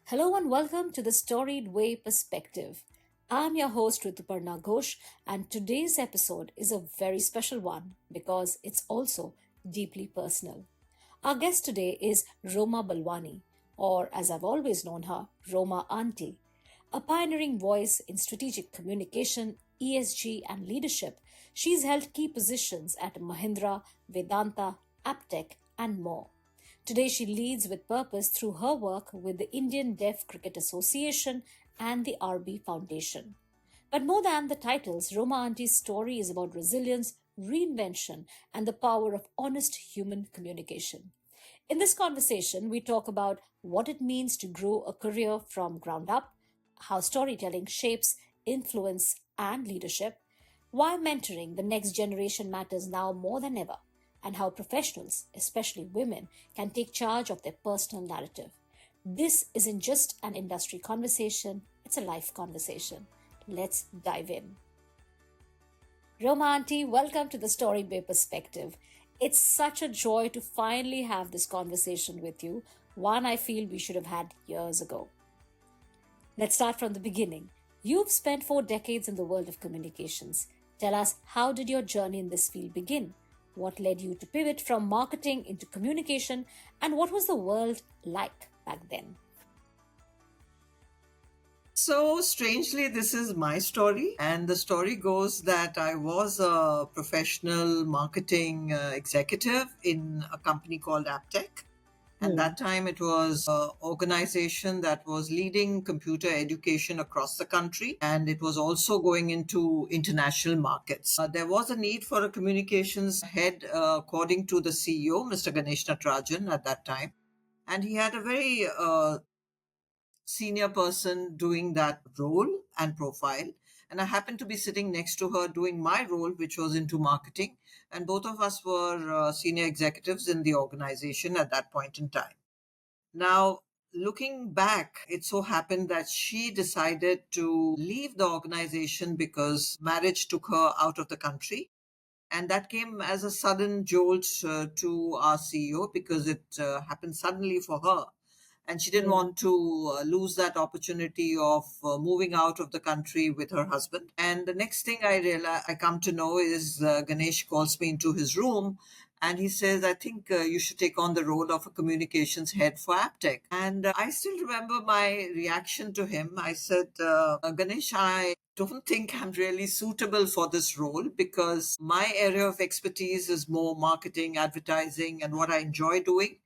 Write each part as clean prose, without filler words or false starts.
Hello and welcome to the Storied Way Perspective. I'm your host Rituparna Ghosh, and today's episode is a very special one because it's also deeply personal. Our guest today is Roma Balwani, or as I've always known her, Roma Auntie, a pioneering voice in strategic communication, ESG, and leadership. She's held key positions at Mahindra, Vedanta, Aptech, and more. Today, she leads with purpose through her work with the Indian Deaf Cricket Association and the RB Foundation. But more than the titles, Roma Auntie's story is about resilience, reinvention, and the power of honest human communication. In this conversation, we talk about what it means to grow a career from ground up, how storytelling shapes influence and leadership, why mentoring the next generation matters now more than ever, and how professionals, especially women, can take charge of their personal narrative. This isn't just an industry conversation, it's a life conversation. Let's dive in. Roma Auntie, welcome to the Story Bay Perspective. It's such a joy to finally have this conversation with you, one I feel we should have had years ago. Let's start from the beginning. You've spent 4 decades in the world of communications. Tell us, how did your journey in this field begin? What led you to pivot from marketing into communication, and what was the world like back then? So, strangely, this is my story. And the story goes that I was a professional marketing executive in a company called Aptech. And Hmm. that time it was an organization that was leading computer education across the country. And it was also going into international markets. There was a need for a communications head, according to the CEO, Mr. Ganesh Natarajan, at that time. And he had a very senior person doing that role and profile. And I happened to be sitting next to her doing my role, which was into marketing. And both of us were senior executives in the organization at that point in time. Now, looking back, it so happened that she decided to leave the organization because marriage took her out of the country. And that came as a sudden jolt to our CEO because it happened suddenly for her, and she didn't Hmm. want to lose that opportunity of moving out of the country with her husband. And the next thing I come to know is Ganesh calls me into his room and he says, I think you should take on the role of a communications head for Aptech. And I still remember my reaction to him. I said, Ganesh, I don't think I'm really suitable for this role because my area of expertise is more marketing, advertising, and what I enjoy doing.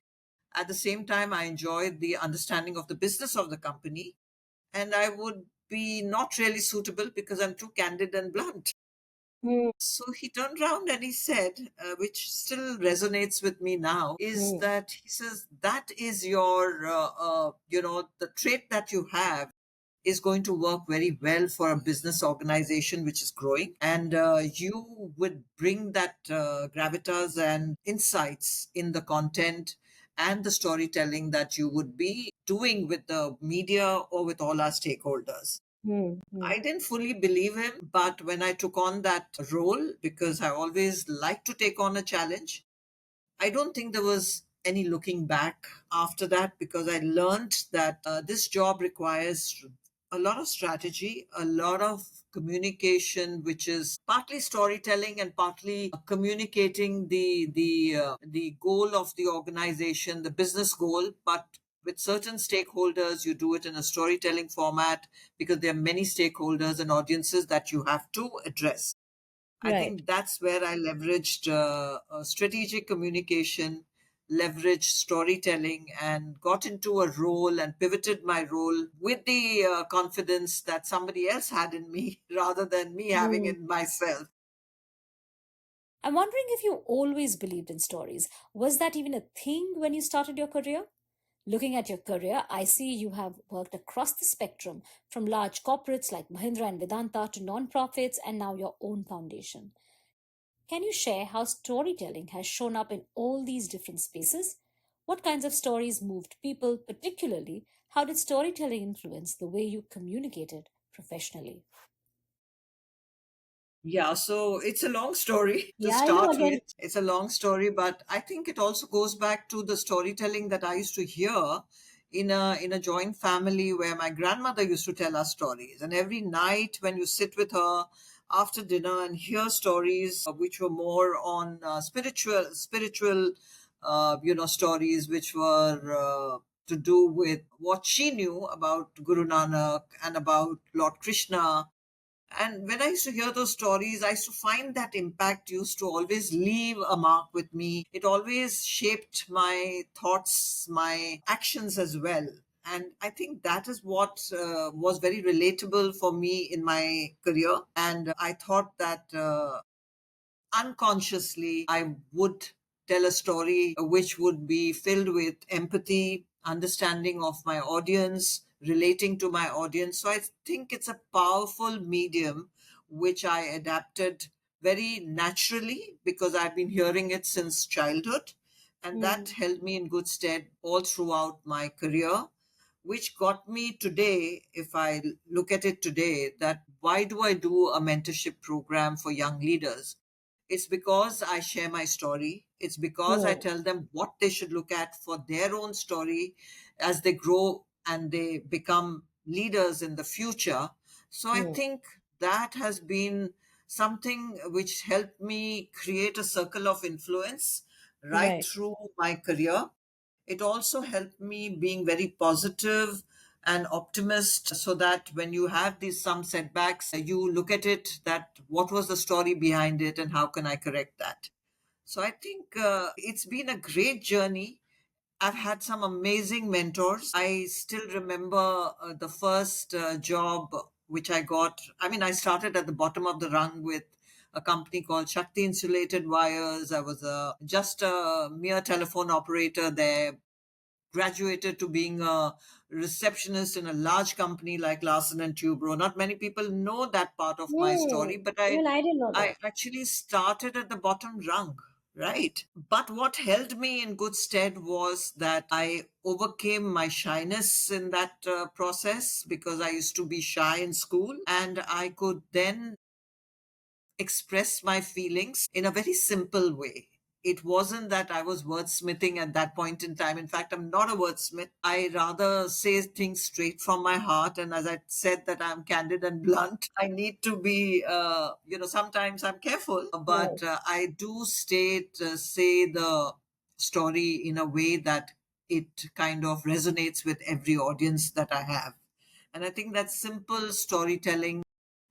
At the same time, I enjoyed the understanding of the business of the company, and I would be not really suitable because I'm too candid and blunt. Hmm. So he turned around and he said, which still resonates with me now, is Hmm. that he says, that is your, the trait that you have is going to work very well for a business organization which is growing. And you would bring that gravitas and insights in the content and the storytelling that you would be doing with the media or with all our stakeholders. Hmm. Hmm. I didn't fully believe him, but when I took on that role, because I always like to take on a challenge, I don't think there was any looking back after that because I learned that this job requires a lot of strategy, a lot of communication, which is partly storytelling and partly communicating the goal of the organization, the business goal, but with certain stakeholders, you do it in a storytelling format because there are many stakeholders and audiences that you have to address. I Right. think that's where I leveraged strategic communication, leveraged storytelling, and got into a role and pivoted my role with the confidence that somebody else had in me rather than me having Hmm. it in myself. I'm wondering if you always believed in stories. Was that even a thing when you started your career? Looking at your career, I see you have worked across the spectrum from large corporates like Mahindra and Vedanta to non-profits and now your own foundation. Can you share how storytelling has shown up in all these different spaces? What kinds of stories moved people, particularly? How did storytelling influence the way you communicated professionally? Yeah, so it's a long story to Yeah, start again. with. It's a long story, but I think it also goes back to the storytelling that I used to hear in a joint family where my grandmother used to tell us stories, and every night when you sit with her after dinner and hear stories which were more on spiritual stories which were to do with what she knew about Guru Nanak and about Lord Krishna. And when I used to hear those stories, I used to find that impact used to always leave a mark with me. It always shaped my thoughts, my actions as well. And I think that is what was very relatable for me in my career. And I thought that unconsciously I would tell a story which would be filled with empathy, understanding of my audience, relating to my audience. So I think it's a powerful medium which I adapted very naturally because I've been hearing it since childhood. And that Hmm. held me in good stead all throughout my career, which got me today, if I look at it today, that why do I do a mentorship program for young leaders? It's because I share my story. It's because I Hmm. tell them what they should look at for their own story as they grow and they become leaders in the future. So I Hmm. think that has been something which helped me create a circle of influence right Right. through my career. It also helped me being very positive and optimist so that when you have these some setbacks, you look at it that what was the story behind it and how can I correct that. So I think it's been a great journey. I've had some amazing mentors. I still remember the first job which I got. I mean, I started at the bottom of the rung with a company called Shakti Insulated Wires. I was just a mere telephone operator there, graduated to being a receptionist in a large company like Larsen and Tubro. Not many people know that part of my Hmm. story, but Even I didn't know I that. actually started at the bottom rung, right? But what held me in good stead was that I overcame my shyness in that process because I used to be shy in school, and I could then express my feelings in a very simple way. It wasn't that I was wordsmithing at that point in time. In fact, I'm not a wordsmith. I rather say things straight from my heart. And as I said, that I'm candid and blunt. I need to be, sometimes I'm careful, Right. but I do say the story in a way that it kind of resonates with every audience that I have. And I think that simple storytelling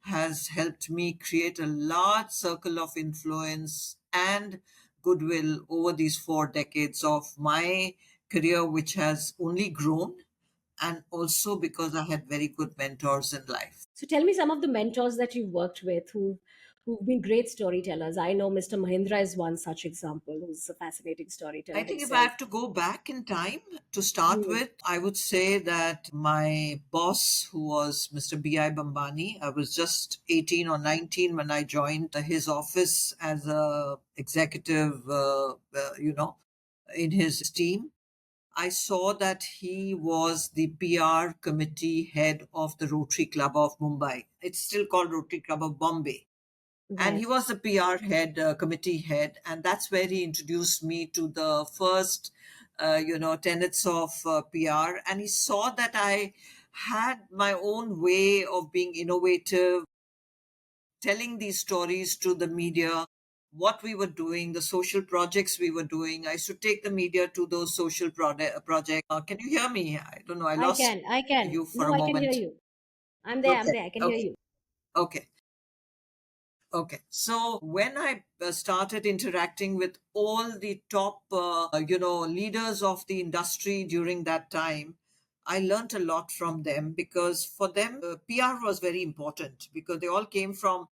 has helped me create a large circle of influence and goodwill over these 4 decades of my career, which has only grown, and also because I had very good mentors in life. So tell me some of the mentors that you've worked with who've been great storytellers. I know Mr. Mahindra is one such example who's a fascinating I storyteller think if I himself. have to go back in time to start Hmm. with, I would say that my boss, who was Mr. B.I. Bambani, I was just 18 or 19 when I joined his office as a executive, in his team. I saw that he was the PR committee head of the Rotary Club of Mumbai. It's still called Rotary Club of Bombay. And he Right. was the PR head, committee head. And that's where he introduced me to the first, tenets of PR. And he saw that I had my own way of being innovative, telling these stories to the media, what we were doing, the social projects we were doing. I used to take the media to those social projects. Can you hear me? I don't know. I I lost can. I can. you for No, a I can hear moment. you. I'm there. I'm Okay. there. I can hear Okay. you. Okay. Okay. So when I started interacting with all the top, leaders of the industry during that time, I learned a lot from them because for them, PR was very important because they all came from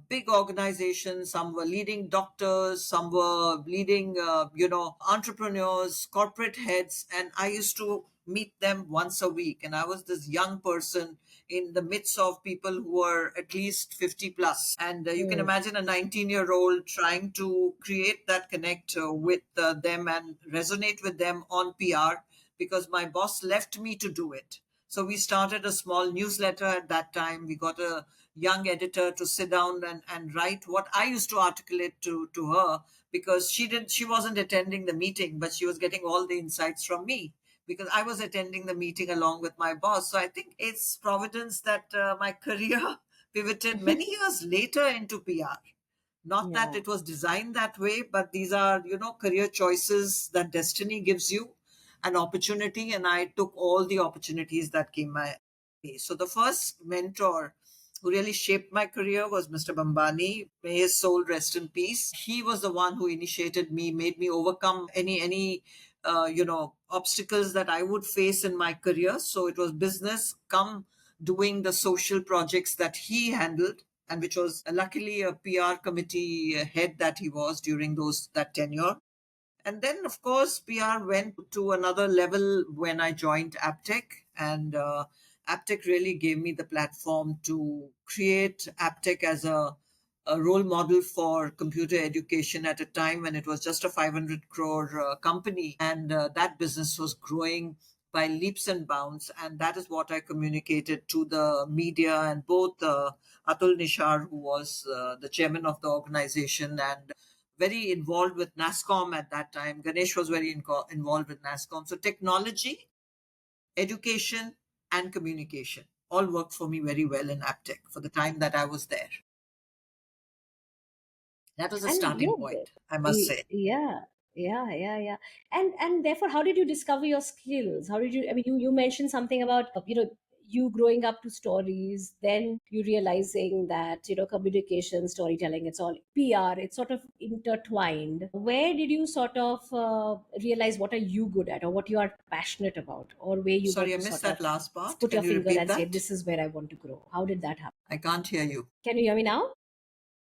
big organizations. Some were leading doctors, some were leading, entrepreneurs, corporate heads. And I used to meet them once a week. And I was this young person in the midst of people who were at least 50 plus. And you can Hmm. imagine a 19-year-old trying to create that connect with them and resonate with them on PR because my boss left me to do it. So we started a small newsletter at that time. We got a young editor to sit down and write what I used to articulate to her because she wasn't attending the meeting, but she was getting all the insights from me because I was attending the meeting along with my boss. So I think it's providence that my career pivoted many years later into PR. Not that Yeah. it was designed that way, but these are, career choices that destiny gives you an opportunity. And I took all the opportunities that came my way. So the first mentor who really shaped my career was Mr. Bambani. May his soul rest in peace. He was the one who initiated me, made me overcome any obstacles that I would face in my career. So it was business come doing the social projects that he handled, and which was luckily a PR committee head that he was during those that tenure. And then, of course, PR went to another level when I joined Aptech, and Aptech really gave me the platform to create Aptech as a role model for computer education at a time when it was just a 500 crore company, and that business was growing by leaps and bounds. And that is what I communicated to the media, and both Atul Nishar, who was the chairman of the organization and very involved with NASCOM at that time. Ganesh was very involved with NASCOM. So technology, education, and communication all worked for me very well in Aptech for the time that I was there. That was a And starting point, I must say. yeah, yeah. And therefore, how did you discover your skills? How did you? I mean, you mentioned something about you growing up to stories, then you realizing that communication, storytelling, it's all PR. It's sort of intertwined. Where did you sort of realize what are you good at, or what you are passionate about, or where you Sorry, want I to missed sort that of last part. put your Can you finger repeat and say, that? "This is where I want to grow." How did that happen? I can't hear you. Can you hear me now?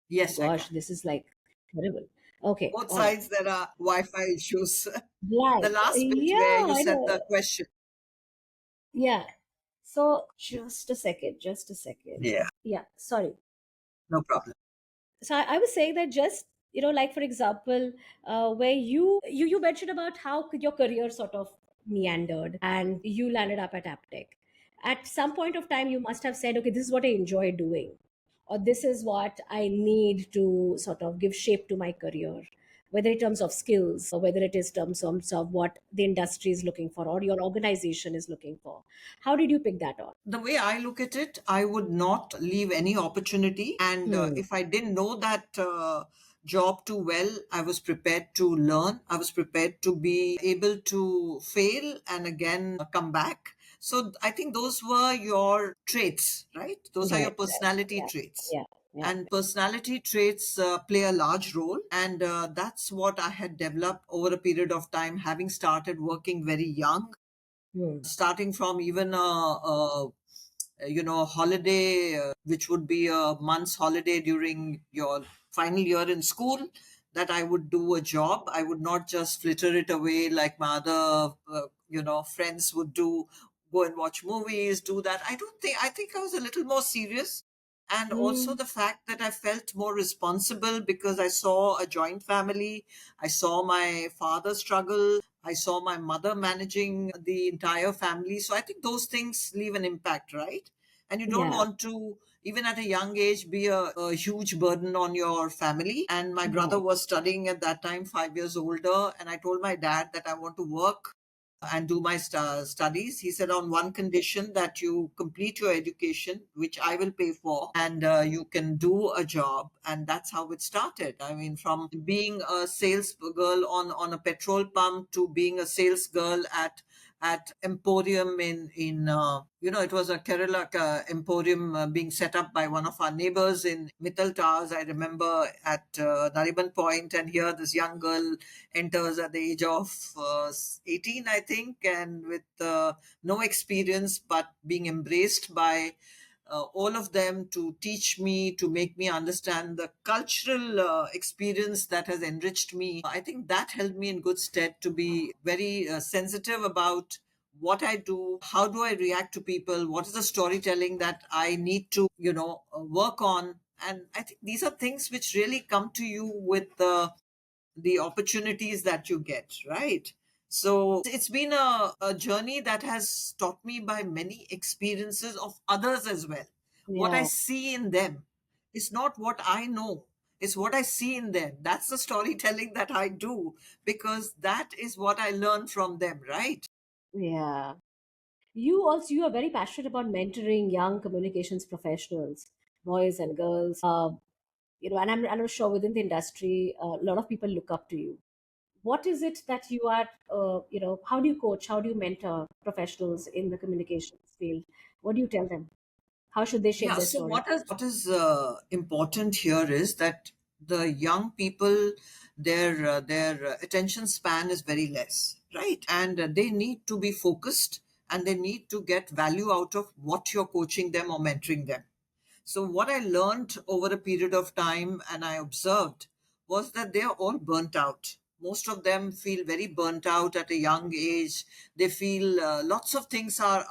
Yes, I Gosh, can. this is like terrible. Okay, Both all right. sides there are Wi-Fi issues. The Right. last bit where Yeah, you I said know. the question. Yeah. So just a second, just a second. Yeah, Yeah, sorry. no problem. So I was saying that just like for example, where you mentioned about how your career sort of meandered and you landed up at Aptech. At some point of time, you must have said, okay, this is what I enjoy doing, or this is what I need to sort of give shape to my career, whether in terms of skills or whether it is terms of what the industry is looking for or your organization is looking for. How did you pick that on? The way I look at it, I would not leave any opportunity. And Hmm. if I didn't know that job too well, I was prepared to learn. I was prepared to be able to fail and again come back. So I think those were your traits, right? Those are your Right, right. personality Yeah, traits. yeah, yeah. And personality traits play a large role. And that's what I had developed over a period of time, having started working very young, Hmm. starting from even a holiday, which would be a month's holiday during your final year in school, that I would do a job. I would not just flitter it away like my other friends would do, go and watch movies, do that. I think I was a little more serious. And also Hmm. the fact that I felt more responsible because I saw a joint family. I saw my father struggle. I saw my mother managing the entire family. So I think those things leave an impact, right? And you don't Yeah. want to, even at a young age, be a huge burden on your family. And my brother Right. was studying at that time, 5 years older. And I told my dad that I want to work and do my studies. He said, on one condition, that you complete your education, which I will pay for, and you can do a job. And that's how it started. I mean, from being a sales girl on a petrol pump to being a sales girl at Emporium in it was a Kerala Emporium being set up by one of our neighbors in Mittal Towers. I remember at Nariman Point, and here this young girl enters at the age of 18, I think, and with no experience, but being embraced by all of them to teach me, to make me understand the cultural experience that has enriched me. I think that held me in good stead to be very sensitive about what I do, how do I react to people, what is the storytelling that I need to, work on. And I think these are things which really come to you with the opportunities that you get, right? So it's been a journey that has taught me by many experiences of others as well. What I Yeah. see in them is not what I know, it's what I see in them. That's the storytelling that I do, because that is what I learn from them, right? Yeah. You are very passionate about mentoring young communications professionals, boys and girls. And I'm sure within the industry, a lot of people look up to you. What is it that you are, how do you coach, how do you mentor professionals in the communications field? What do you tell them? How should they shape Yeah, their so story? what is important here is that the young people, their attention span is very less, right? And they need to be focused, and they need to get value out of what you're coaching them or mentoring them. So, what I learned over a period of time and I observed was that they are all burnt out. Most of them feel very burnt out at a young age. They feel lots of things are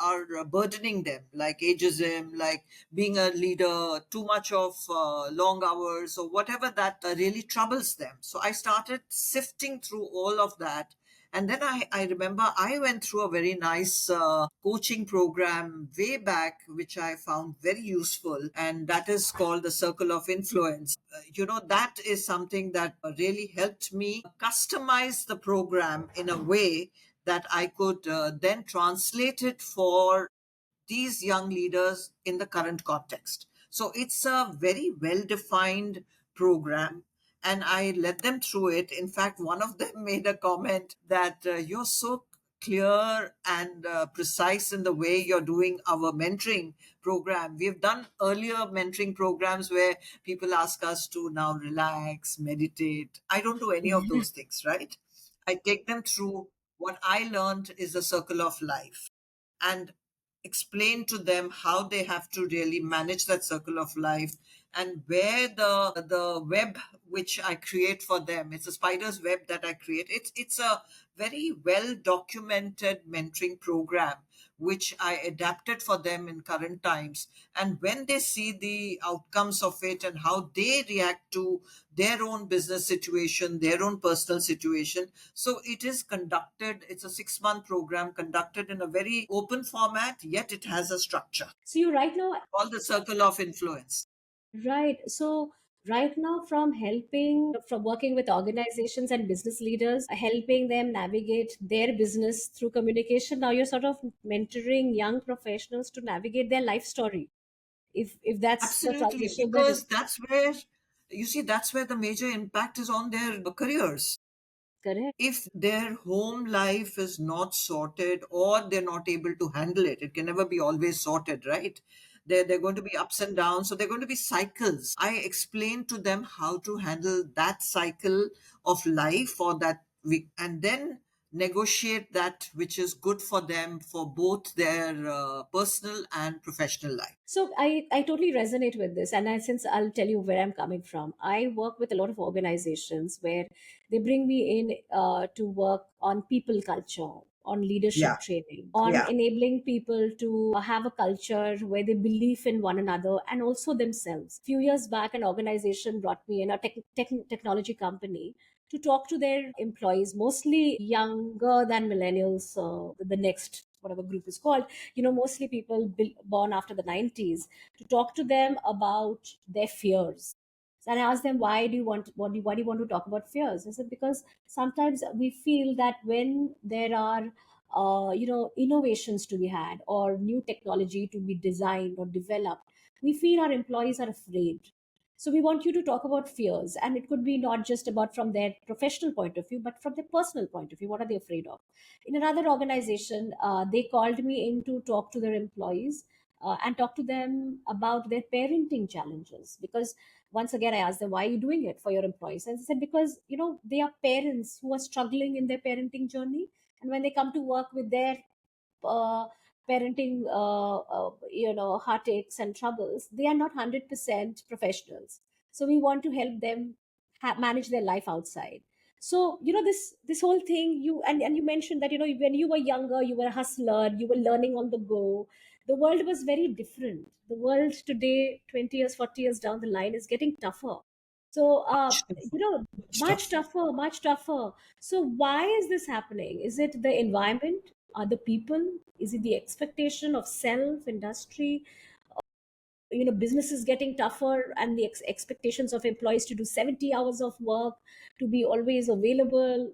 burdening them, like ageism, like being a leader, too much of long hours, or whatever that really troubles them. So, I started sifting through all of that. And then I remember I went through a very nice coaching program way back, which I found very useful. And that is called the Circle of Influence. That is something that really helped me customize the program in a way that I could then translate it for these young leaders in the current context. So it's a very well defined program, and I led them through it. In fact, one of them made a comment that you're so clear and precise in the way you're doing our mentoring program. We've done earlier mentoring programs where people ask us to now relax, meditate. I don't do any of those things, right? I take them through what I learned is the circle of life and explain to them how they have to really manage that circle of life, and where the web which I create for them, it's a spider's web that I create. It's a very well documented mentoring program which I adapted for them in current times. And when they see the outcomes of it and how they react to their own business situation, their own personal situation. So it is conducted, it's a 6-month program conducted in a very open format, yet it has a structure So you right now, called the Circle of Influence. right. So right now, from working with organizations and business leaders, helping them navigate their business through communication. Now you're sort of mentoring young professionals to navigate their life story. If that's the Absolutely, transition that is because that's where the major impact is on their careers. correct. If their home life is not sorted or they're not able to handle it, it can never be always sorted, right? They're going to be ups and downs. So they're going to be cycles. I explain to them how to handle that cycle of life or that week, and then negotiate that which is good for them for both their personal and professional life. So I totally resonate with this. And since I'll tell you where I'm coming from, I work with a lot of organizations where they bring me in to work on people culture, on leadership Yeah, training, on yeah. enabling people to have a culture where they believe in one another and also themselves. Few years back, an organization brought me in, a technology company, to talk to their employees, mostly younger than millennials, the next whatever group is called, mostly people born after the 90s, to talk to them about their fears. And I asked them, why do you want to talk about fears? I said, because sometimes we feel that when there are innovations to be had or new technology to be designed or developed, we feel our employees are afraid. So we want you to talk about fears, and it could be not just about from their professional point of view, but from their personal point of view. What are they afraid of? In another organization, they called me in to talk to their employees and talk to them about their parenting challenges. Because once again, I asked them, why are you doing it for your employees? And they said, because they are parents who are struggling in their parenting journey, and when they come to work with their uh, parenting heartaches and troubles, they are not 100% professionals. So we want to help them manage their life outside. So this whole thing, and you mentioned that when you were younger, you were a hustler, you were learning on the go. The world was very different. The world today, 20 years, 40 years down the line, is getting tougher. So much Stuff. tougher, much tougher. So why is this happening? Is it the environment? Are the people? Is it the expectation of self, industry? business is getting tougher, and the expectations of employees to do 70 hours of work, to be always available.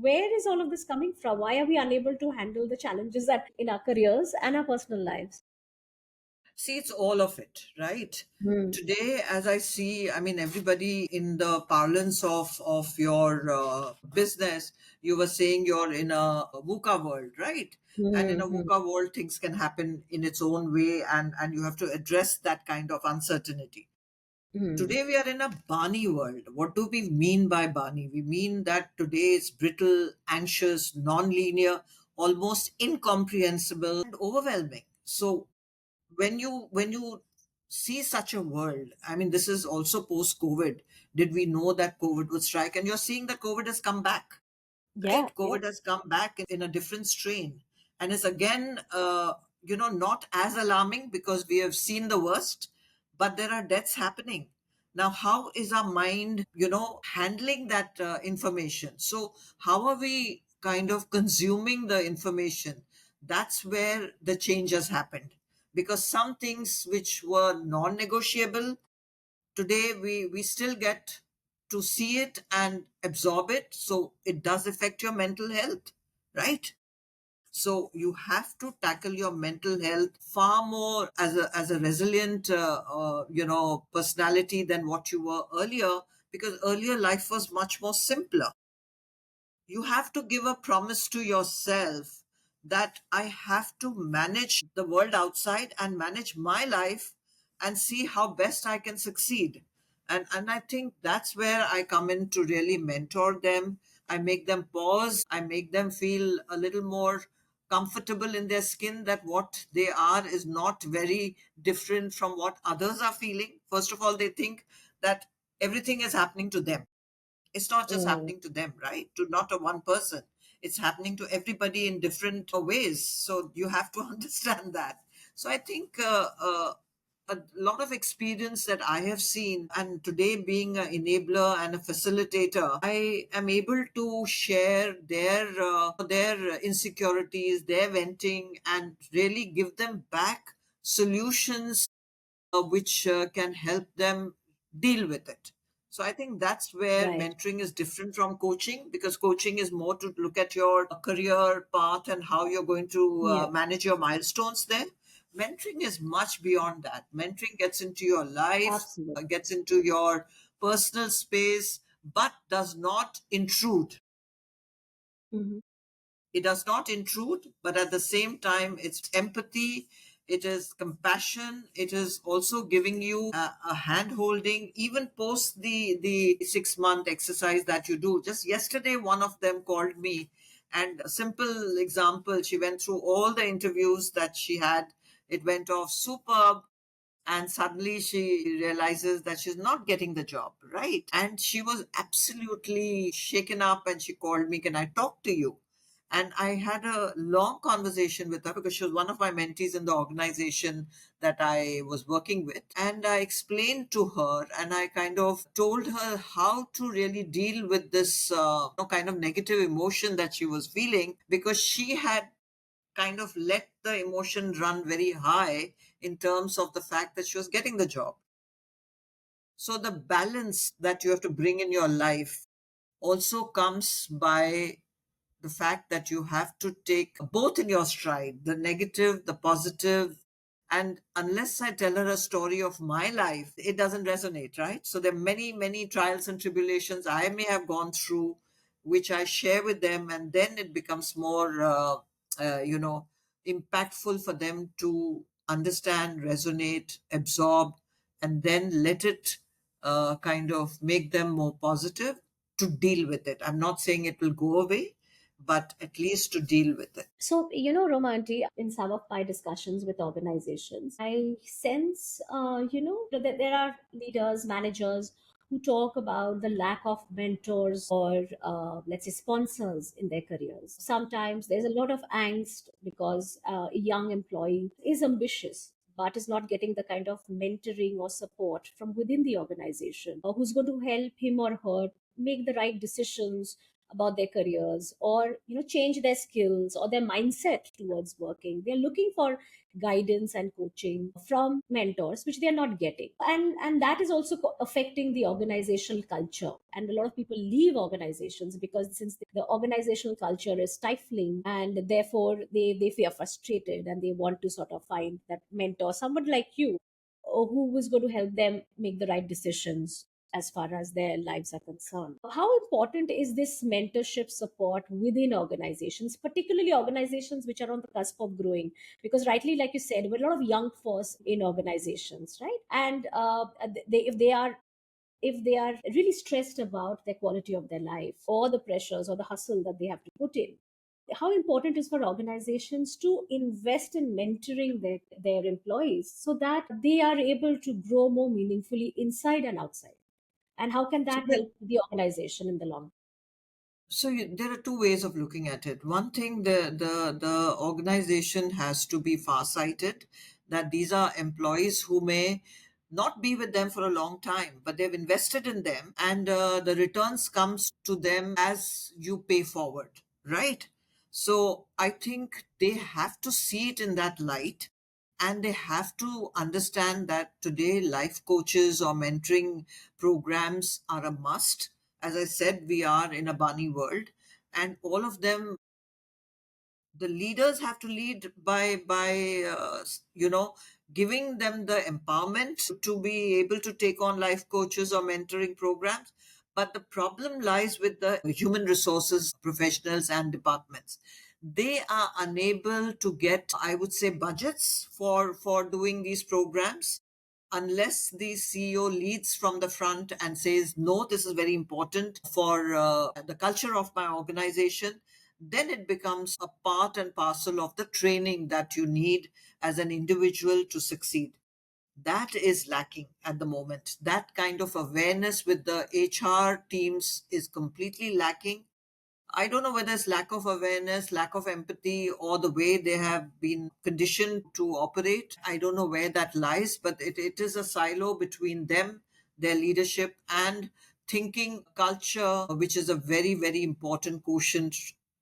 Where is all of this coming from? Why are we unable to handle the challenges that in our careers and our personal lives? See, it's all of it, right? Hmm. Today, as I see, I mean, everybody in the parlance of your business, you were saying you're in a VUCA world, right? And in a Hmm. VUCA world, things can happen in its own way, and you have to address that kind of uncertainty. Hmm. Today, we are in a Barney world. What do we mean by Barney? We mean that today it's brittle, anxious, non-linear, almost incomprehensible, and overwhelming. So when you see such a world, I mean, this is also post COVID. Did we know that COVID would strike? And you're seeing that COVID has come back, Yeah, right? yeah. COVID has come back in a different strain, and is again, not as alarming because we have seen the worst, but there are deaths happening. Now, how is our mind, handling that information? So, how are we kind of consuming the information? That's where the change has happened. Because some things which were non negotiable, today we still get to see it and absorb it, so it does affect your mental health, right? So you have to tackle your mental health far more as a resilient personality than what you were earlier, because earlier life was much more simpler. You have to give a promise to yourself that I have to manage the world outside and manage my life and see how best I can succeed. And I think that's where I come in to really mentor them. I make them pause. I make them feel a little more comfortable in their skin, that what they are is not very different from what others are feeling. First of all, they think that everything is happening to them. It's not just Mm. happening to them, right? To not a one person. It's happening to everybody in different ways. So you have to understand that. So I think a lot of experience that I have seen, and today being an enabler and a facilitator, I am able to share their insecurities, their venting, and really give them back solutions which can help them deal with it. So I think that's where Right. mentoring is different from coaching, because coaching is more to look at your career path and how you're going to Yeah. manage your milestones there. Mentoring is much beyond that. Mentoring gets into your life, Absolutely. gets into your personal space, but does not intrude. Hmm. It does not intrude, but at the same time, it's empathy, it is compassion, it is also giving you a hand holding, even post the 6 month exercise that you do. Just yesterday, one of them called me, and a simple example, she went through all the interviews that she had. It went off superb, and suddenly she realizes that she's not getting the job, right? And she was absolutely shaken up, and she called me, can I talk to you? And I had a long conversation with her because she was one of my mentees in the organization that I was working with. And I explained to her, and I kind of told her how to really deal with this kind of negative emotion that she was feeling, because she had kind of let the emotion run very high in terms of the fact that she was getting the job. So the balance that you have to bring in your life also comes by the fact that you have to take both in your stride, the negative, the positive. And unless I tell her a story of my life, it doesn't resonate, right? So there are many, many trials and tribulations I may have gone through, which I share with them, and then it becomes more, impactful for them to understand, resonate, absorb, and then let it kind of make them more positive to deal with it. I'm not saying it will go away, but at least to deal with it. So, Romanti, in some of my discussions with organizations, I sense, that there are leaders, managers who talk about the lack of mentors or, let's say, sponsors in their careers. Sometimes there's a lot of angst because a young employee is ambitious but is not getting the kind of mentoring or support from within the organization, or who's going to help him or her make the right decisions, about their careers, or change their skills or their mindset towards working. They're looking for guidance and coaching from mentors, which they're not getting. And that is also affecting the organizational culture, and a lot of people leave organizations because since the organizational culture is stifling, and therefore they feel frustrated, and they want to sort of find that mentor, someone like you, who is going to help them make the right decisions as far as their lives are concerned. How important is this mentorship support within organizations, particularly organizations which are on the cusp of growing? Because rightly, like you said, there are a lot of young force in organizations, right? And if they are really stressed about the quality of their life, or the pressures or the hustle that they have to put in, how important is for organizations to invest in mentoring their employees so that they are able to grow more meaningfully inside and outside? And how can So that help the organization in the long there are two ways of looking at it. One thing, the organization has to be far-sighted, that these are employees who may not be with them for a long time, but they've invested in them, and the returns comes to them as you pay forward, right? So I think they have to see it in that light, and they have to understand that today life coaches or mentoring programs are a must. As I said, we are in a bunny world, and all of them, the leaders have to lead by giving them the empowerment to be able to take on life coaches or mentoring programs. But the problem lies with the human resources professionals and departments. They are unable to get, I would say, budgets for doing these programs unless the CEO leads from the front and says, no, this is very important for the culture of my organization. Then it becomes a part and parcel of the training that you need as an individual to succeed. That is lacking at the moment. That kind of awareness with the HR teams is completely lacking. I don't know whether it's lack of awareness, lack of empathy, or the way they have been conditioned to operate. I don't know where that lies, but it is a silo between them, their leadership, and thinking culture, which is a very, very important quotient,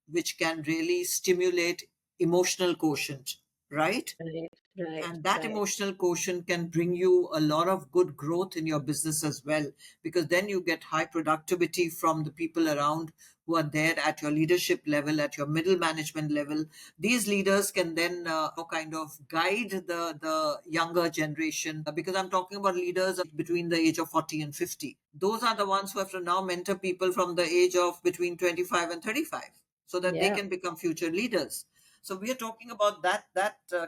which can really stimulate emotional quotient, right? right? Right, And that right. emotional quotient can bring you a lot of good growth in your business as well, because then you get high productivity from the people around who are there at your leadership level, at your middle management level. These leaders can then kind of guide the younger generation, because I'm talking about leaders between the age of 40 and 50. Those are the ones who have to now mentor people from the age of between 25 and 35, so that they Yeah, can become future leaders. So we are talking about that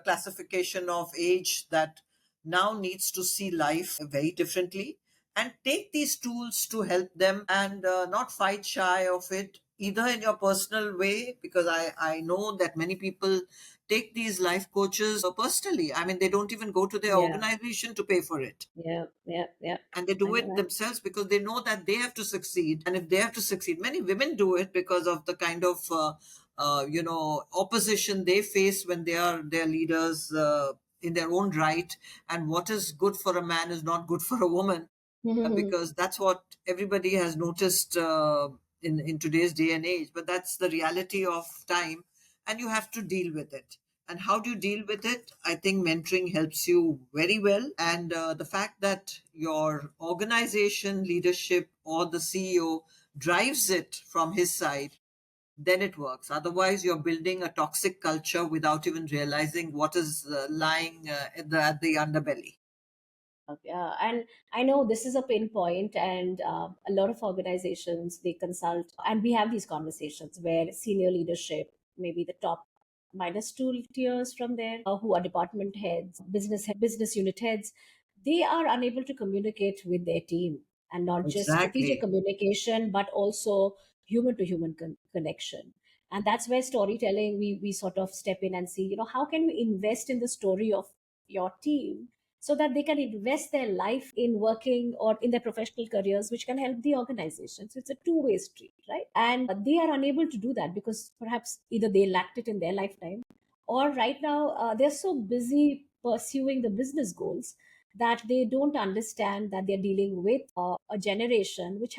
classification of age that now needs to see life very differently, and take these tools to help them, and not fight shy of it, either in your personal way, because I know that many people take these life coaches personally. I mean, they don't even go to their yeah, organization to pay for it, yeah, yeah, yeah. and they I do know it that. themselves because they know that they have to succeed. And if they have to succeed, many women do it because of the kind of opposition they face when they are their leaders in their own right, and what is good for a man is not good for a woman, because that's what everybody has noticed in today's day and age. But that's the reality of time, and you have to deal with it. And how do you deal with it? I think mentoring helps you very well. And the fact that your organization leadership or the CEO drives it from his side, then it works. Otherwise, you're building a toxic culture without even realizing what is lying at the underbelly. Yeah, and I know this is a pinpoint, and a lot of organizations they consult, and we have these conversations where senior leadership, maybe the top minus two tiers from there, who are department heads, business unit heads, they are unable to communicate with their team, and not just strategic Exactly. communication, but also human to human connection. And that's where storytelling, we sort of step in and see, how can we invest in the story of your team so that they can invest their life in working or in their professional careers, which can help the organization. So it's a two-way street, right? And they are unable to do that because perhaps either they lacked it in their lifetime, or right now they're so busy pursuing the business goals that they don't understand that they're dealing with a generation which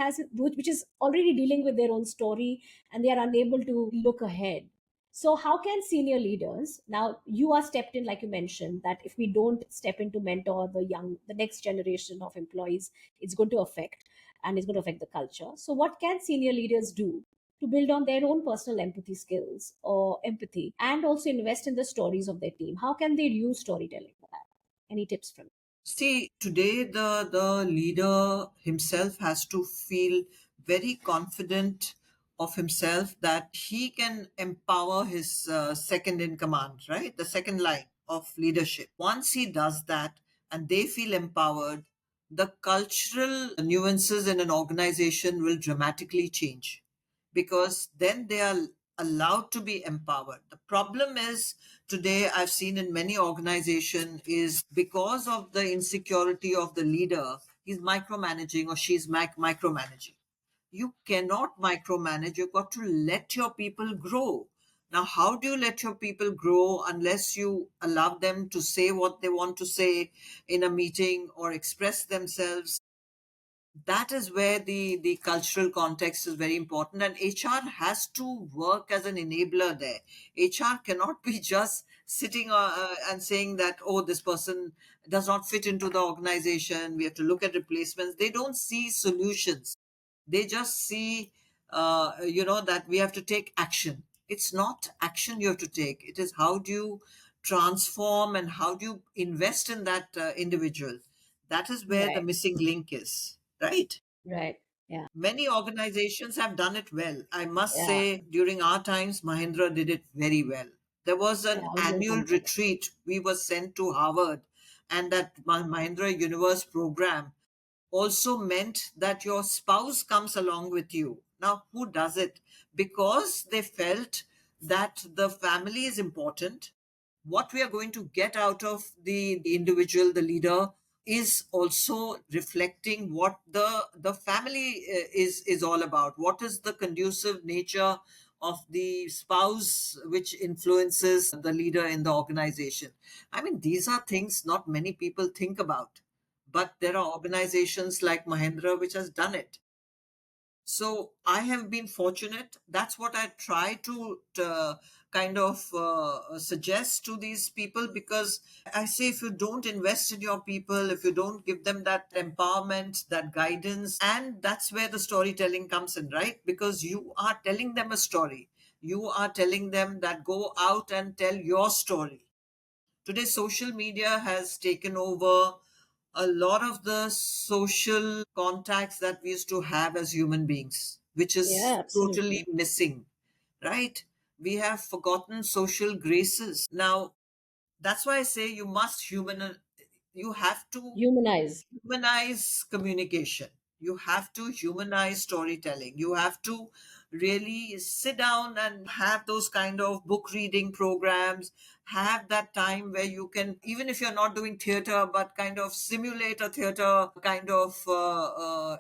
is already dealing with their own story, and they are unable to look ahead. So how can senior leaders, now you are stepped in, like you mentioned, that if we don't step in to mentor the next generation of employees, it's going to affect, and it's going to affect the culture. So what can senior leaders do to build on their own personal empathy skills or empathy, and also invest in the stories of their team? How can they use storytelling for that? Any tips from See, today the leader himself has to feel very confident of himself that he can empower his second in command, right? The second line of leadership. Once he does that and they feel empowered, the cultural nuances in an organization will dramatically change, because then they are allowed to be empowered. The problem is today I've seen in many organizations is because of the insecurity of the leader, he's micromanaging or she's micromanaging. You cannot micromanage. You've got to let your people grow. Now, how do you let your people grow unless you allow them to say what they want to say in a meeting or express themselves? That is where the cultural context is very important, and HR has to work as an enabler there. HR cannot be just sitting and saying that, oh, this person does not fit into the organization, we have to look at replacements. They don't see solutions. They just see that we have to take action. It's not action you have to take, it is how do you transform and how do you invest in that individual. That is where the Right, missing link is, right? right. Yeah, Many organizations have done it well. I must yeah, say, during our times, Mahindra did it very well. There was yeah. an I was going to annual come to that. retreat. We were sent to Harvard, and that Mahindra Universe program also meant that your spouse comes along with you. Now, who does it? Because they felt that the family is important. What we are going to get out of the individual, the leader, is also reflecting what the family is all about. What is the conducive nature of the spouse which influences the leader in the organization? I mean, these are things not many people think about, but there are organizations like Mahindra which has done it. So I have been fortunate. That's what I try to kind of suggest to these people, because I say if you don't invest in your people, if you don't give them that empowerment, that guidance, and that's where the storytelling comes in, right? Because you are telling them a story. You are telling them that go out and tell your story. Today, social media has taken over a lot of the social contacts that we used to have as human beings, which Yeah, is totally absolutely. missing, right? We have forgotten social graces. Now, that's why I say you have to Humanize. humanize communication. You have to humanize storytelling. You have to really sit down and have those kind of book reading programs. Have that time where you can, even if you're not doing theater, but kind of simulate a theater kind of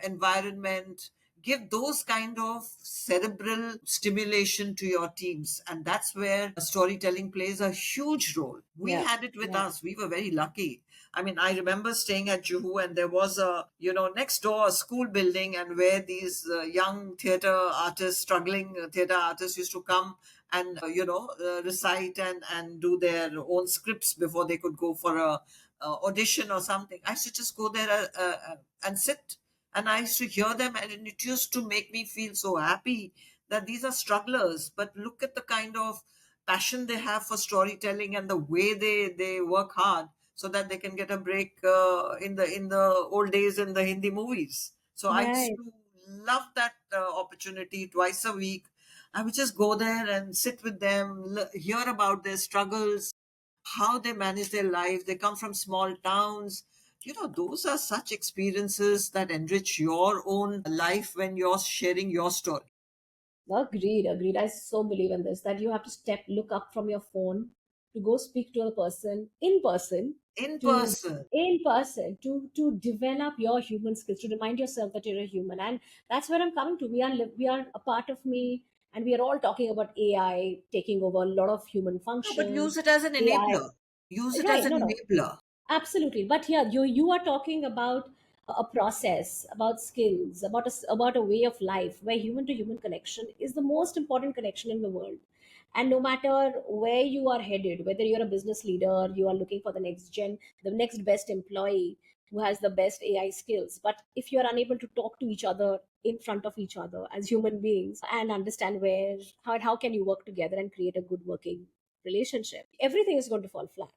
environment. Give those kind of cerebral stimulation to your teams, and that's where storytelling plays a huge role. We Yeah, had it with yeah, us. We were very lucky. I mean, I remember staying at Juhu, and there was next door a school building, and where these young theater artists, struggling theater artists, used to come and recite and do their own scripts before they could go for a audition or something. I used to just go there and sit, and I used to hear them, and it used to make me feel so happy that these are strugglers, but look at the kind of passion they have for storytelling and the way they work hard so that they can get a break in the old days in the Hindi movies. So I used right. to love that opportunity. Twice a week I would just go there and sit with them, hear about their struggles, how they manage their life. They come from small towns. Those are such experiences that enrich your own life when you're sharing your story. Agreed, agreed. I so believe in this, that you have to look up from your phone to go speak to a person, In to person. to develop your human skills, to remind yourself that you're a human. And that's where I'm coming to. We are a part of me, and we are all talking about AI taking over a lot of human No, but use functions. it as an AI, enabler. Use it as right? an No, no. enabler. Absolutely. But here you are talking about a process, about skills, about a way of life where human to human connection is the most important connection in the world. And no matter where you are headed, whether you're a business leader, you are looking for the next gen, the next best employee who has the best AI skills, but if you're unable to talk to each other in front of each other as human beings and understand how can you work together and create a good working relationship, everything is going to fall flat,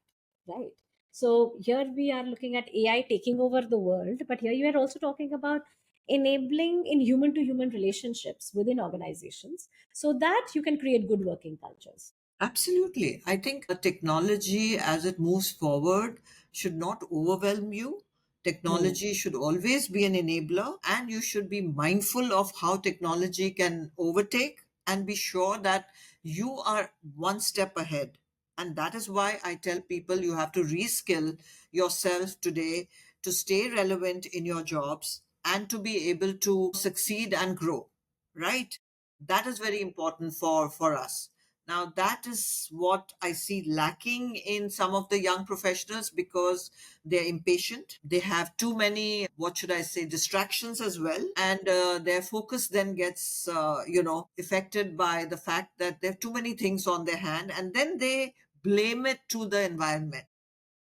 right? So here we are looking at AI taking over the world, but here you are also talking about enabling in human to human relationships within organizations so that you can create good working cultures. Absolutely. I think technology, as it moves forward, should not overwhelm you. Hmm. Technology should always be an enabler, and you should be mindful of how technology can overtake and be sure that you are one step ahead. And that is why I tell people you have to reskill yourself today to stay relevant in your jobs and to be able to succeed and grow, right? That is very important for us. Now, that is what I see lacking in some of the young professionals because they're impatient. They have too many, what should I say, distractions as well. And their focus then gets, affected by the fact that they have too many things on their hand. And then they blame it to the environment.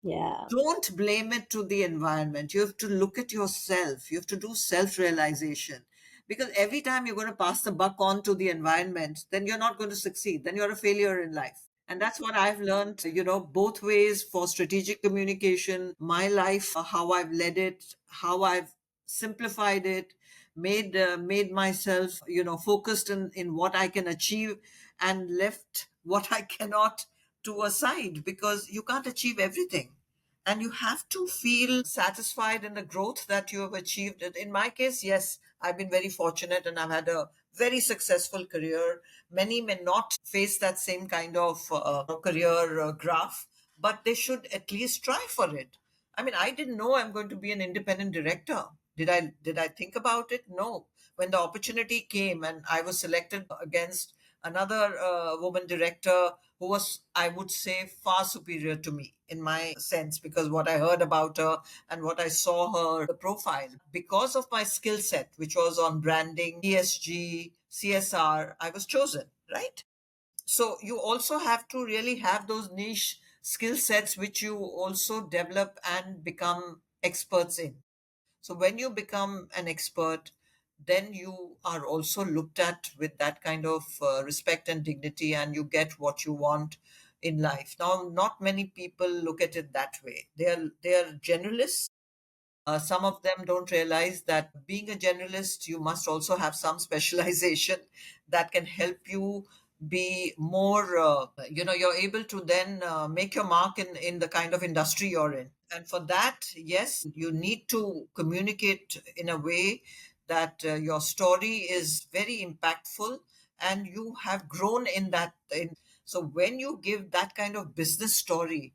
Yeah. Don't blame it to the environment. You have to look at yourself. You have to do self realization. Because every time you're going to pass the buck on to the environment, then you're not going to succeed. Then you're a failure in life. And that's what I've learned, both ways for strategic communication, my life, how I've led it, how I've simplified it, made myself, focused in what I can achieve and left what I cannot to a side because you can't achieve everything and you have to feel satisfied in the growth that you have achieved. And in my case, yes, I've been very fortunate and I've had a very successful career. Many may not face that same kind of career graph, but they should at least try for it. I mean, I didn't know I'm going to be an independent director. Did I think about it? No. When the opportunity came and I was selected against another woman director who was, I would say, far superior to me in my sense, because what I heard about her and what I saw her the profile, because of my skill set, which was on branding, ESG, CSR, I was chosen, right? So you also have to really have those niche skill sets which you also develop and become experts in. So when you become an expert, then you are also looked at with that kind of respect and dignity, and you get what you want in life. Now, not many people look at it that way. They are generalists. Some of them don't realize that being a generalist, you must also have some specialization that can help you be more, you're able to then make your mark in the kind of industry you're in. And for that, yes, you need to communicate in a way that your story is very impactful and you have grown in that. So when you give that kind of business story,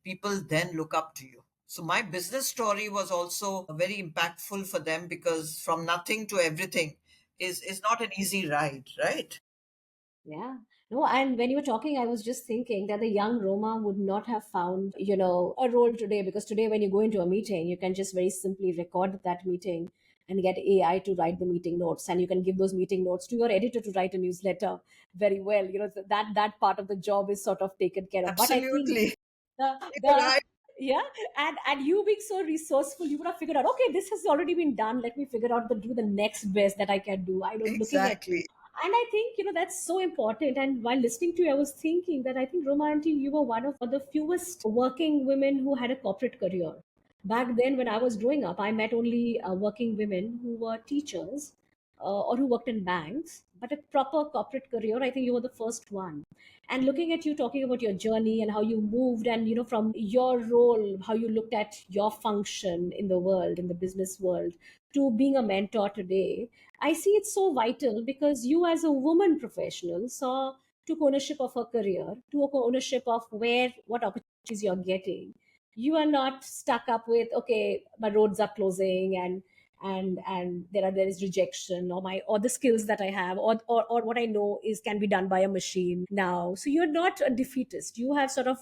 people then look up to you. So my business story was also very impactful for them because from nothing to everything is not an easy ride, right? Yeah. No, and when you were talking, I was just thinking that the young Roma would not have found, a role today because today when you go into a meeting, you can just very simply record that meeting and get AI to write the meeting notes, and you can give those meeting notes to your editor to write a newsletter very well. That part of the job is sort of taken care of. But I think Absolutely. Even the I, yeah, and you being so resourceful, you would have figured out, okay, this has already been done. Let me figure out do the next best that I can do. I don't looking at, exactly. and I think that's so important. And while listening to you, I was thinking that I think Roma auntie, you were one of the fewest working women who had a corporate career. Back then, when I was growing up, I met only working women who were teachers or who worked in banks, but a proper corporate career. I think you were the first one. And looking at you talking about your journey and how you moved, and from your role, how you looked at your function in the world, in the business world, to being a mentor today, I see it's so vital because you, as a woman professional, took ownership of her career, took ownership of what opportunities you're getting. You are not stuck up with, okay, my roads are closing, and there is rejection, or the skills that I have, or what I know is can be done by a machine now. So you're not a defeatist. You have sort of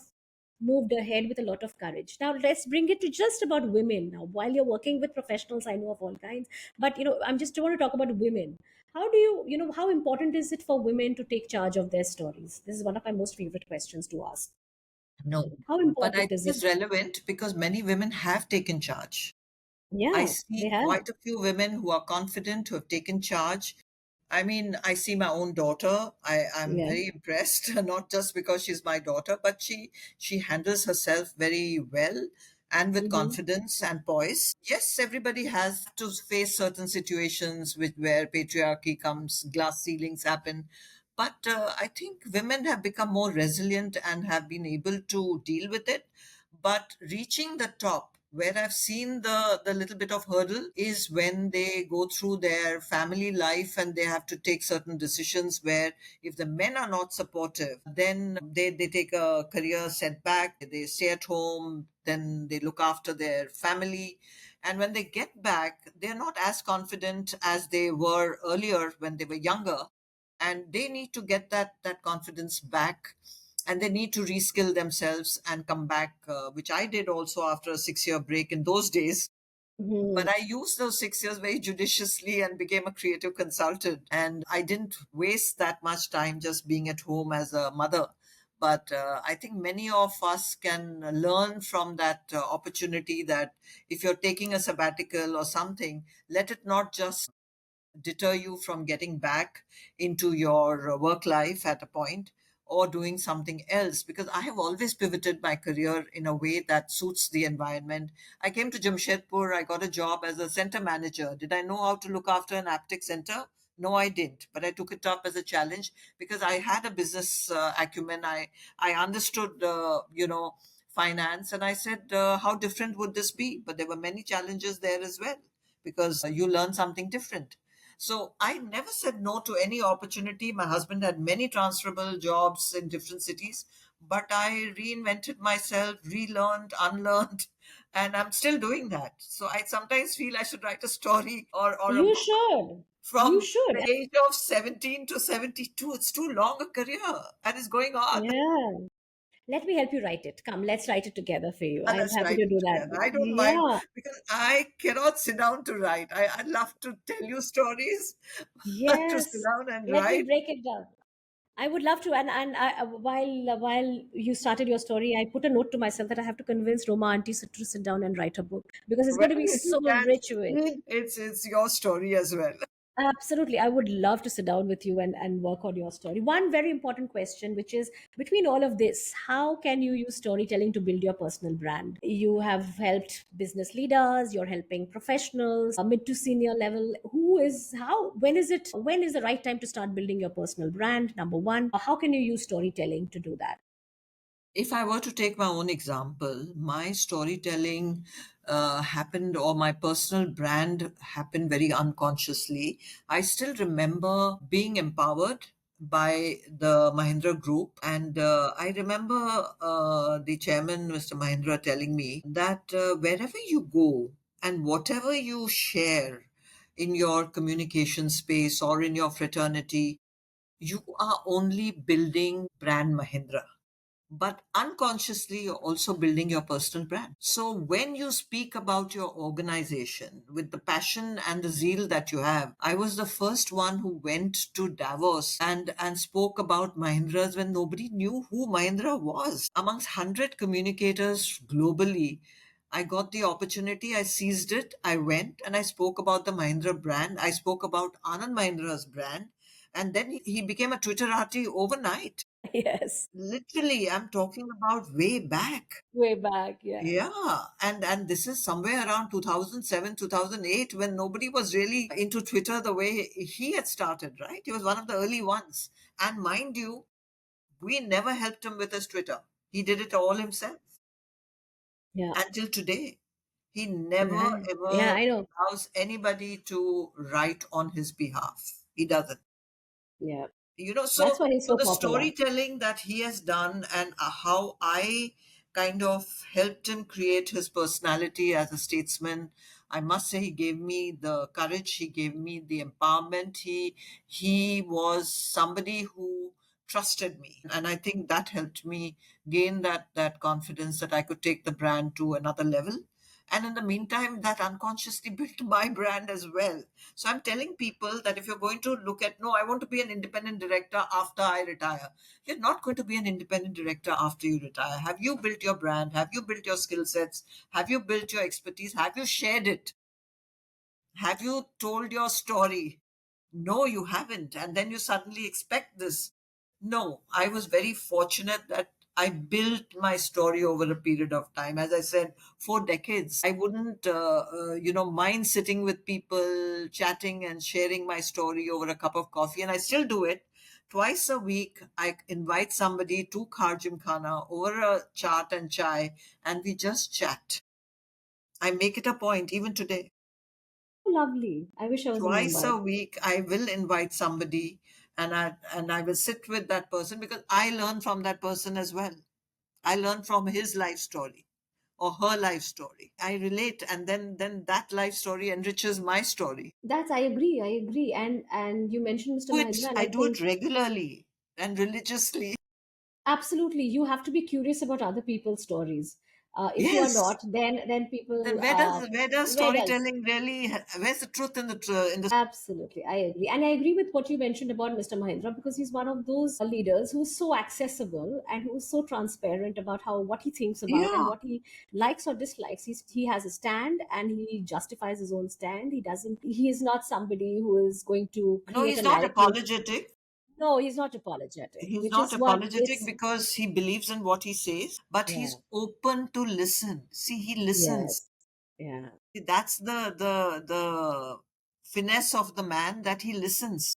moved ahead with a lot of courage. Now let's bring it to just about women. Now, while you're working with professionals, I know of all kinds, but I'm just want to talk about women. How do how important is it for women to take charge of their stories? This is one of my most favorite questions to ask. No, How but I important think is it's it? relevant because many women have taken charge. I Yeah, they see have. quite a few women who are confident, who have taken charge. I mean, I see my own daughter. I'm Yeah. very impressed, not just because she's my daughter, but she handles herself very well and with Hmm. confidence and poise. Yes, everybody has to face certain situations with where patriarchy comes, glass ceilings happen. But I think women have become more resilient and have been able to deal with it. But reaching the top, where I've seen the little bit of hurdle, is when they go through their family life and they have to take certain decisions where if the men are not supportive, then they take a career setback, they stay at home, then they look after their family. And when they get back, they're not as confident as they were earlier when they were younger, and they need to get that confidence back, and they need to reskill themselves and come back, which I did also after a 6 year break in those days. Hmm. But I used those 6 years very judiciously and became a creative consultant, and I didn't waste that much time just being at home as a mother. But I think many of us can learn from that opportunity, that if you're taking a sabbatical or something, let it not just deter you from getting back into your work life at a point, or doing something else, because I have always pivoted my career in a way that suits the environment. I came to Jamshedpur, I got a job as a center manager. Did I know how to look after an aptic center? No, I didn't, but I took it up as a challenge because I had a business acumen. I understood finance, and I said, how different would this be? But there were many challenges there as well, because you learn something different. So I never said no to any opportunity. My husband had many transferable jobs in different cities, but I reinvented myself, relearned, unlearned, and I'm still doing that. So I sometimes feel I should write a story or a You book should. You from should. the age of 17 to 72. It's too long a career, and it's going on. Yeah. Let me help you write it. Come, let's write it together for you. And I'm let's happy write to it do that. together. I don't mind, Yeah. because I cannot sit down to write. I love to tell you stories, but to sit Yes. down and Let me write. break it down. I would love to, and while you started your story, I put a note to myself that I have to convince Roma Auntie to sit down and write a book because it's Well, going to be if you so can rich with. succeed, it's your story as well. Absolutely. I would love to sit down with you and work on your story. One very important question, which is between all of this, how can you use storytelling to build your personal brand? You have helped business leaders, you're helping professionals, mid to senior level. When is the right time to start building your personal brand? Number one, how can you use storytelling to do that? If I were to take my own example, my storytelling happened, or my personal brand happened very unconsciously. I still remember being empowered by the Mahindra Group, and I remember the chairman, Mr. Mahindra, telling me that wherever you go and whatever you share in your communication space or in your fraternity, you are only building brand Mahindra, but unconsciously you're also building your personal brand. So when you speak about your organization with the passion and the zeal that you have, I was the first one who went to Davos and spoke about Mahindras when nobody knew who Mahindra was. Amongst 100 communicators globally, I got the opportunity, I seized it, I went and I spoke about the Mahindra brand. I spoke about Anand Mahindra's brand. And then he became a Twitterati overnight. Yes. Literally, I'm talking about way back. Way back. Yeah. Yeah, and this is somewhere around 2007, 2008, when nobody was really into Twitter the way he had started, right? He was one of the early ones. And mind you, we never helped him with his Twitter. He did it all himself Yeah. until today. He never Right. Yeah, ever I know. allows anybody to write on his behalf. He doesn't. Yeah. So That's why he's so so the popular. storytelling that he has done, and how I kind of helped him create his personality as a statesman, I must say he gave me the courage, he gave me the empowerment. He was somebody who trusted me. And I think that helped me gain that confidence that I could take the brand to another level. And in the meantime, that unconsciously built my brand as well. So I'm telling people that if you're going to look at, no, I want to be an independent director after I retire, you're not going to be an independent director after you retire. Have you built your brand? Have you built your skill sets? Have you built your expertise? Have you shared it? Have you told your story? No, you haven't. And then you suddenly expect this. No, I was very fortunate that I built my story over a period of time. As I said, 4 decades. I wouldn't, mind sitting with people, chatting and sharing my story over a cup of coffee. And I still do it. Twice a week, I invite somebody to Kharjimkhana over a chaat and chai, and we just chat. I make it a point, even today. Oh, lovely. I wish I was in Twice Mumbai. a week I will invite somebody, and I will sit with that person because I learn from that person as well. I learn from his life story or her life story. I relate, and then that life story enriches my story. That's I agree. I agree. And you mentioned Mr. Mahindra, and I I do think it regularly and religiously. absolutely you have to be curious about other people's stories. If you are Yes. not, then people Then where does where does storytelling really? Where's the truth in the? absolutely, I agree. And I agree with what you mentioned about Mr. Mahindra because he's one of those leaders who's so accessible and who's so transparent about how what he thinks about and Yeah. what he likes or dislikes. He has a stand and he justifies his own stand. He is not somebody who is going to No, create he's a not narrative. apologetic. No, he's not apologetic, He's which not is what apologetic it's. because he believes in what he says, but Yeah. he's open to listen. See, he listens. Yes. Yeah. That's the finesse of the man, that he listens.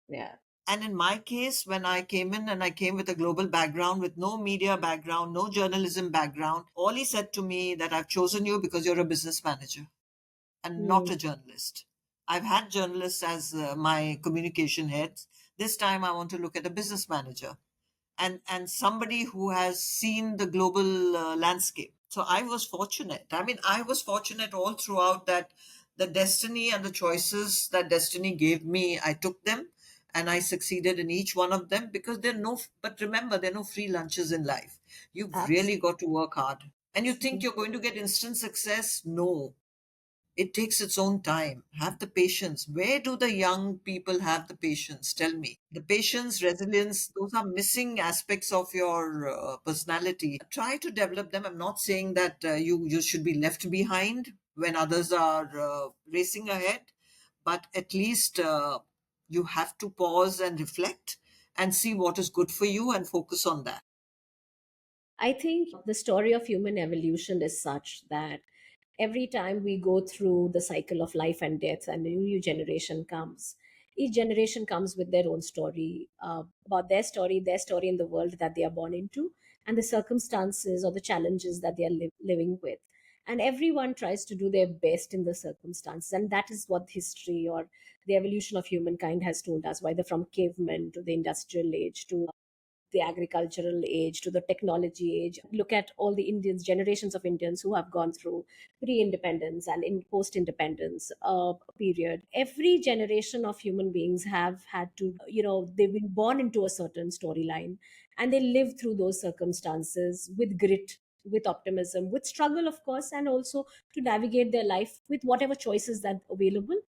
Yeah. And in my case, when I came in and I came with a global background, with no media background, no journalism background, all he said to me that I've chosen you because you're a business manager and not Hmm. a journalist. I've had journalists as my communication heads. This time I want to look at a business manager and somebody who has seen the global landscape. So I was fortunate. I mean, I was fortunate all throughout that the destiny and the choices that destiny gave me, I took them and I succeeded in each one of them because but remember, there are no free lunches in life. You've really got to work hard. And you think you're going to get instant success? No, it takes its own time. Have the patience. Where do the young people have the patience? Tell me. The patience, resilience, those are missing aspects of your personality. Try to develop them. I'm not saying that you should be left behind when others are racing ahead, but at least you have to pause and reflect and see what is good for you and focus on that. I think the story of human evolution is such that every time we go through the cycle of life and death and a new generation comes, each generation comes with their own story, about their story in the world that they are born into, and the circumstances or the challenges that they are living with. And everyone tries to do their best in the circumstances. And that is what history or the evolution of humankind has told us, whether from cavemen to the industrial age to the agricultural age to the technology age. Look at all the Indians, generations of Indians who have gone through pre-independence and in post-independence period. Every generation of human beings have had to, they've been born into a certain storyline, and they live through those circumstances with grit, with optimism, with struggle, of course, and also to navigate their life with whatever choices that available,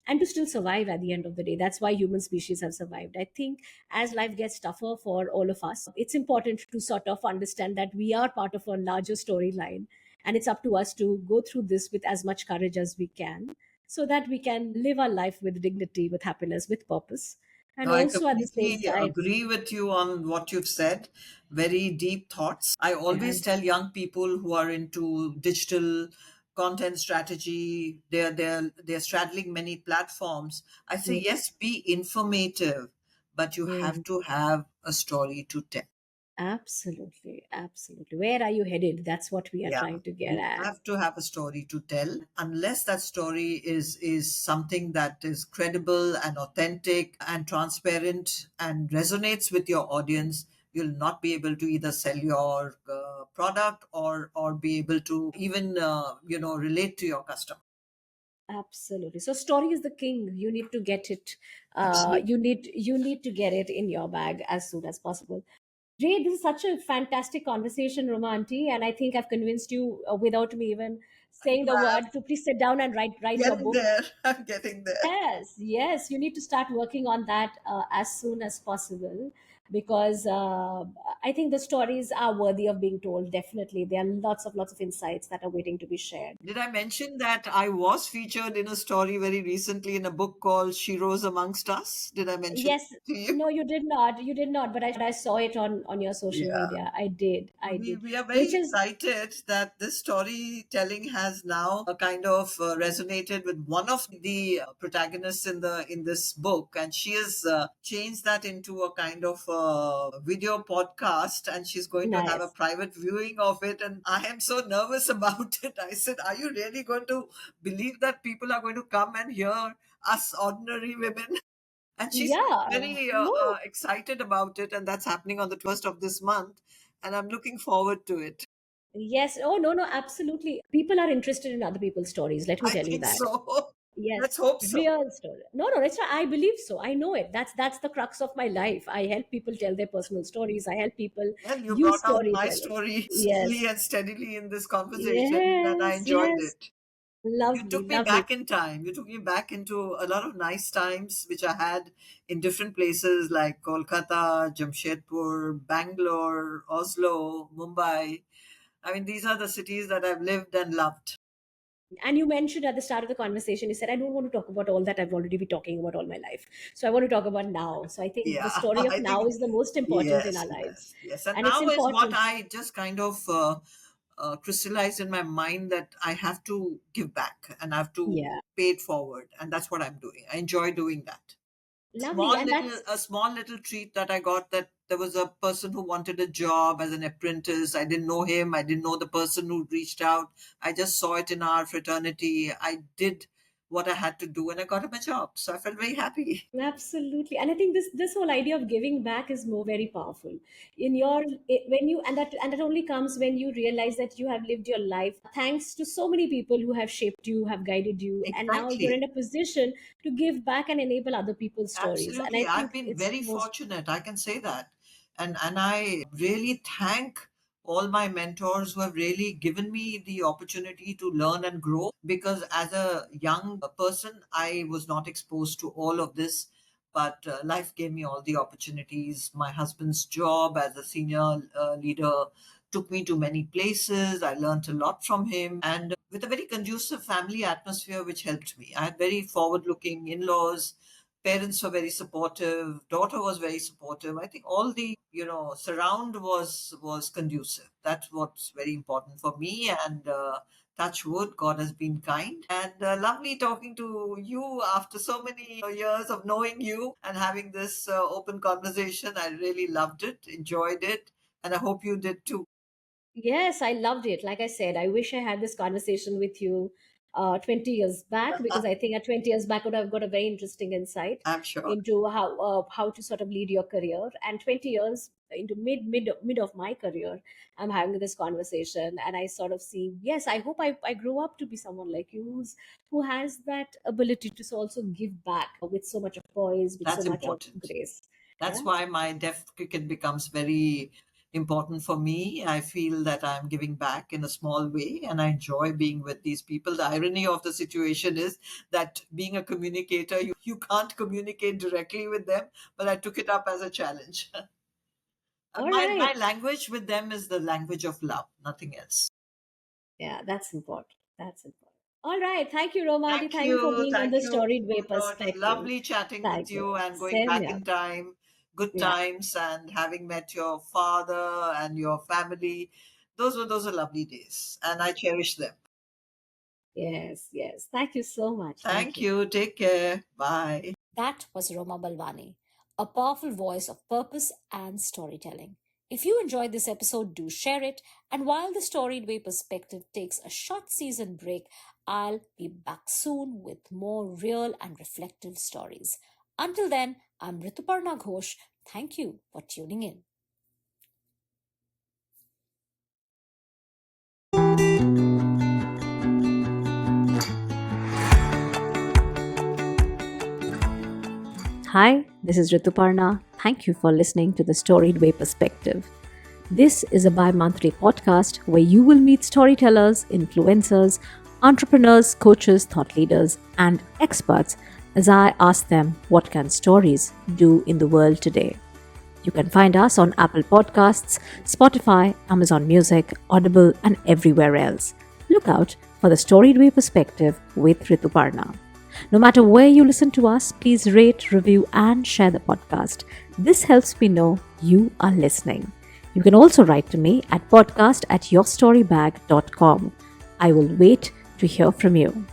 and to still survive at the end of the day. That's why human species have survived. I think as life gets tougher for all of us, it's important to sort of understand that we are part of a larger storyline, and it's up to us to go through this with as much courage as we can so that we can live our life with dignity, with happiness, with purpose, and No, I also at the same completely time. agree with you on what you've said. Very deep thoughts. I Yeah. always tell young people who are into digital content strategy, they're straddling many platforms. I say, Mm, yes, be informative, but you have mm. to have a story to tell. Absolutely, absolutely. Where are you headed? That's what we are Yeah, trying to get you at. have to have a story to tell. Unless that story is something that is credible and authentic and transparent and resonates with your audience, you'll not be able to either sell your product or be able to even relate to your customer. Absolutely. So story is the king. You need to get it. Absolutely. You need to get it in your bag as soon as possible. Jay, this is such a fantastic conversation, Roma auntie, and I think I've convinced you without me even saying the I'm word to please sit down and write your getting book. there. I'm getting there. Yes, yes, you need to start working on that as soon as possible because I think the stories are worthy of being told. Definitely, there are lots of insights that are waiting to be shared. Did I mention that I was featured in a story very recently in a book called She Rose Amongst Us? Did I mention Yes, it to you? no, you did not. You did not. But I saw it on your social Yeah. media. I did. I We, did. we are very Which is excited that this storytelling has now kind of resonated with one of the protagonists in this book, and she has changed that into a kind of video podcast, and she's going to have a nice. private viewing of it. And I am so nervous about it. I said, "Are you really going to believe that people are going to come and hear us ordinary women?" And she seems Yeah. very No. excited about it, and that's happening on the 21st of this month, and I'm looking forward to it. Yes. Oh, no, no, absolutely. People are interested in other people's stories. Let me I tell you think that. so. Yes. Let's hope so. Real story. No, no, it's not. I believe so. I know it. That's the crux of my life. I help people tell their personal stories. I help people Well, you use brought out my storytelling. story Yes. slowly and steadily in this conversation, and I Yes. enjoyed Yes. it. You Lovely. took me Lovely. back in time. You took me back into a lot of nice times, which I had in different places like Kolkata, Jamshedpur, Bangalore, Oslo, Mumbai. I mean, these are the cities that I've lived and loved. And you mentioned at the start of the conversation, you said, I don't want to talk about all that I've already been talking about all my life. So I want to talk about now. So I think the Yeah, story of I now think is the most important in yes, our lives. yes, yes. And And it's now is what important. I just kind of crystallized in my mind that I have to give back and I have to Yeah. pay it forward, and that's what I'm doing. I enjoy doing that. Lovely. And that's, A small little treat that I got, that there was a person who wanted a job as an apprentice. I didn't know him. I didn't know the person who reached out. I just saw it in our fraternity. I did what I had to do and I got him a job. So I felt very happy. absolutely. And I think this whole idea of giving back is more very powerful. In your when you and that only comes when you realize that you have lived your life thanks to so many people who have shaped you, have guided you, and now you're Exactly. in a position to give back and enable other people's stories. And I Absolutely. I've think been it's very most fortunate. I can say that. And I really thank all my mentors who have really given me the opportunity to learn and grow, because as a young person I was not exposed to all of this, but life gave me all the opportunities. My husband's job as a senior leader took me to many places. I learned a lot from him, and with a very conducive family atmosphere which helped me. I had very forward looking in-laws. Parents were very supportive, daughter was very supportive. I think all the surround was conducive. That's what's very important for me. And touch wood, God has been kind, and lovely talking to you after so many years of knowing you and having this open conversation. I really loved it, enjoyed it, and I hope you did too. Yes, I loved it. Like I said, I wish I had this conversation with you 20 years back because I think at 20 years back, I would have got a very interesting insight I'm sure. into how to sort of lead your career. And 20 years into mid of my career, I'm having this conversation, and I sort of see. Yes, I hope I grow up to be someone like you who has that ability to also give back with so much of poise, with so That's much of important. grace. That's Yeah. why my deaf cricket becomes very important for me. I feel that I'm giving back in a small way and I enjoy being with these people. The irony of the situation is that being a communicator, you can't communicate directly with them, but I took it up as a challenge. All My right. language with them is the language of love, nothing else. Yeah, that's important. That's important. All right. Thank you, Romati. Thank Thank you for you. being on Thank the you. Storied Way It was perspective. lovely chatting with Thank you. you and going Same back here. in time. Good Yeah. times, and having met your father and your family. Those are lovely days, and I cherish them. Yes. Yes. Thank you so much. Thank Thank you. you. Take care. Bye. That was Roma Balwani, a powerful voice of purpose and storytelling. If you enjoyed this episode, do share it. And while the Storied Way perspective takes a short season break, I'll be back soon with more real and reflective stories. Until then, I'm Rituparna Ghosh. Thank you for tuning in. Hi, this is Rituparna. Thank you for listening to the Storied Way Perspective. This is a bi-monthly podcast where you will meet storytellers, influencers, entrepreneurs, coaches, thought leaders, and experts as I ask them what can stories do in the world today. You can find us on Apple Podcasts, Spotify, Amazon Music, Audible, and everywhere else. Look out for the Storied Way Perspective with Rituparna. No matter where you listen to us, please rate, review, and share the podcast. This helps me know you are listening. You can also write to me at podcast@yourstorybag.com. I will wait to hear from you.